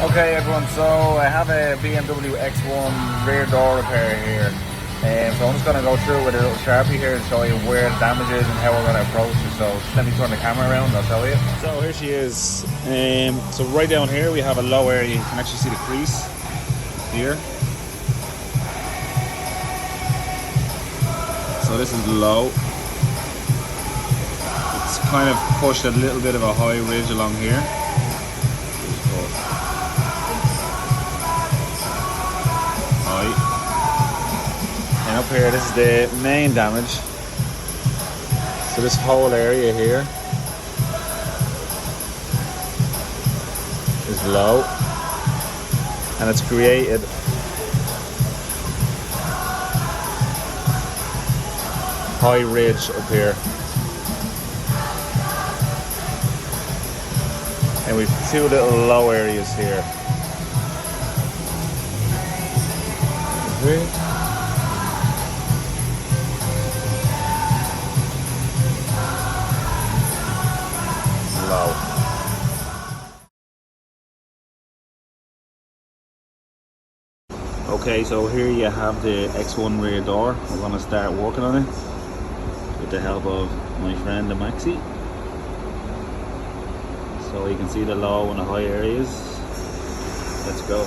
Okay everyone, so I have a BMW X1 rear door repair here. So I'm just going to go through with a little Sharpie here to show you where the damage is and how we're going to approach it. So just let me turn the camera around and I'll show you. So here she is. So right down here we have a low area. You can actually see the crease here. So this is low. It's kind of pushed a little bit of a high ridge along here. And up here, this is the main damage. So this whole area here is low, and it's created high ridge up here. And we've two little low areas here. Low. Okay, so here you have the X1 rear door. We're going to start working on it with the help of my friend the Maxi. So you can see the low and the high areas. Let's go.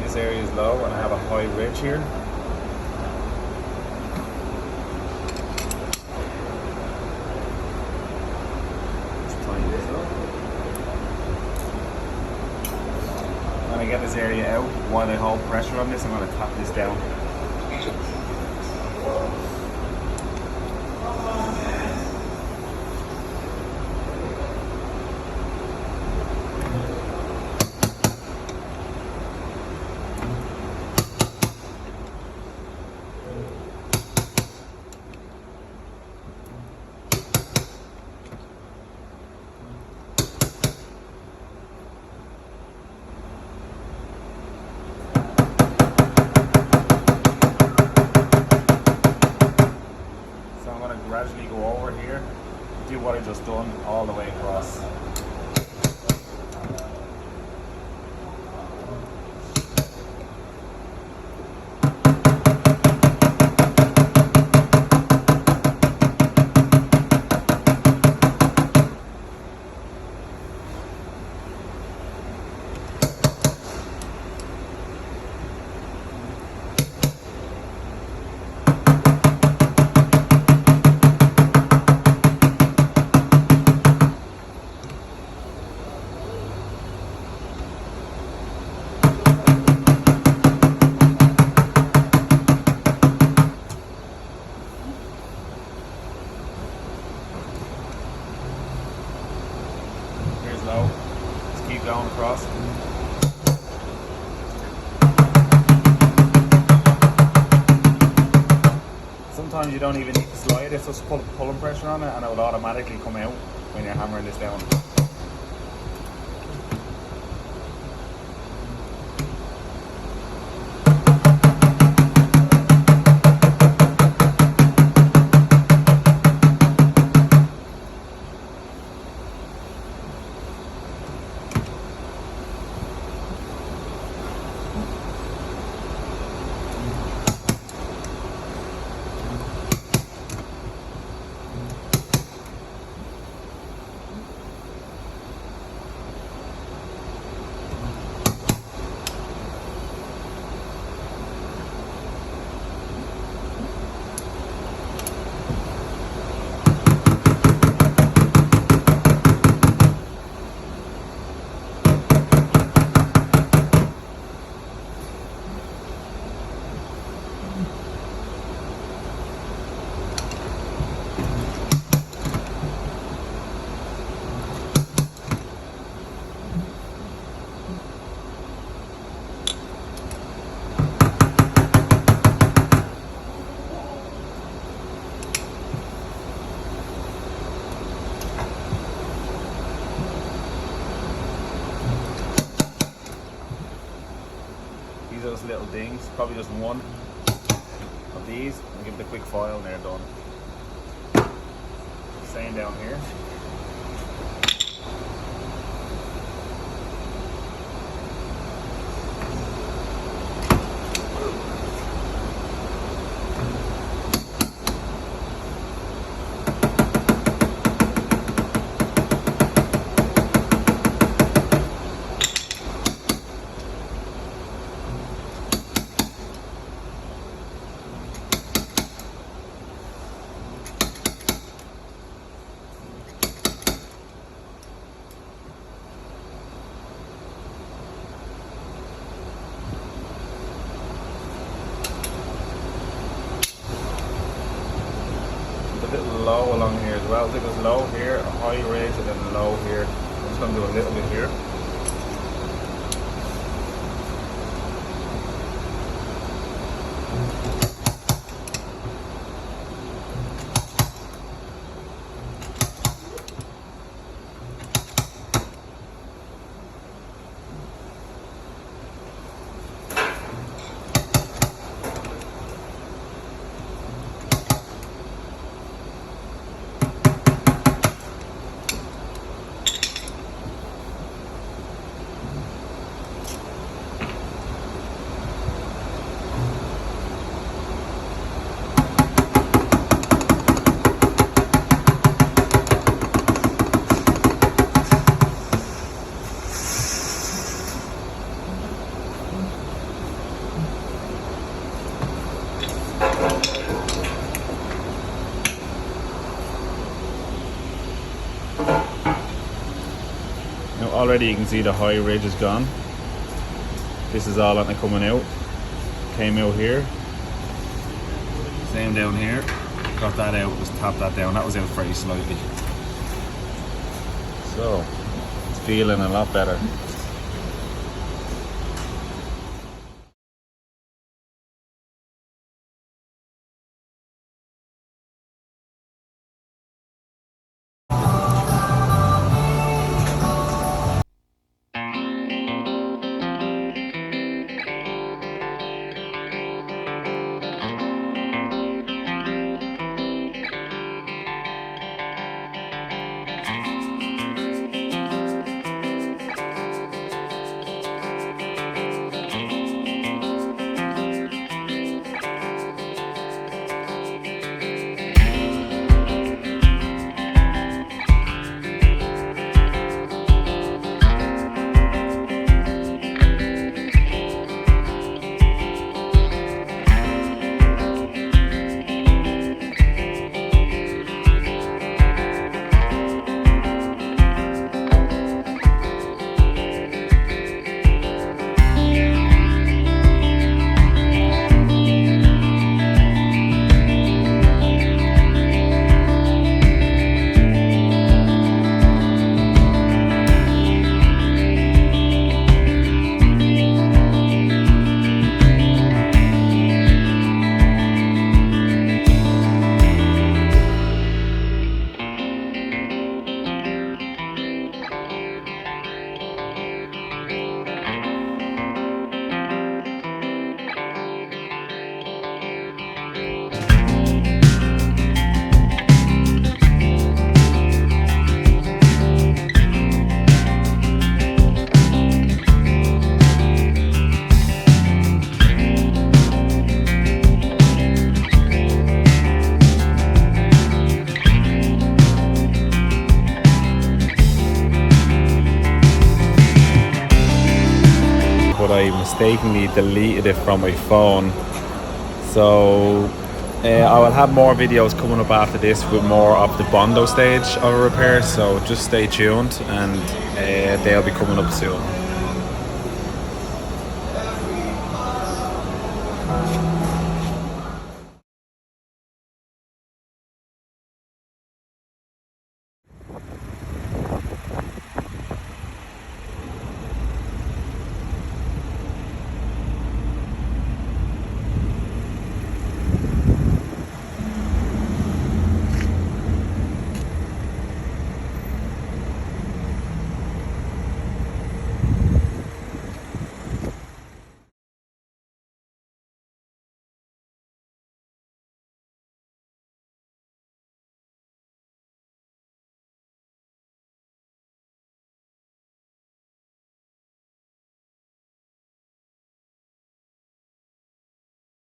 This area is low and I have a high ridge here. Let's tighten this up. When I get this area out, while I hold pressure on this, I'm going to tap this down. Gradually go over here, do what I just done all the way across. Low. Just keep going across. Sometimes you don't even need to slide it, just put pulling pressure on it and it will automatically come out when you're hammering this down. those little dings, probably just one of these, and give it a quick file and they're done. Same down here. A little low along here as well. I think it's low here, a high ridge, and then low here. I'm just going to do a little bit here. Now already you can see the high ridge is gone. This is all on it coming out. Came out here. Same down here. Got that out, just tap that down. That was out very slightly. So it's feeling a lot better. I mistakenly deleted it from my phone, so I will have more videos coming up after this with more of the Bondo stage of a repair, so just stay tuned and they'll be coming up soon.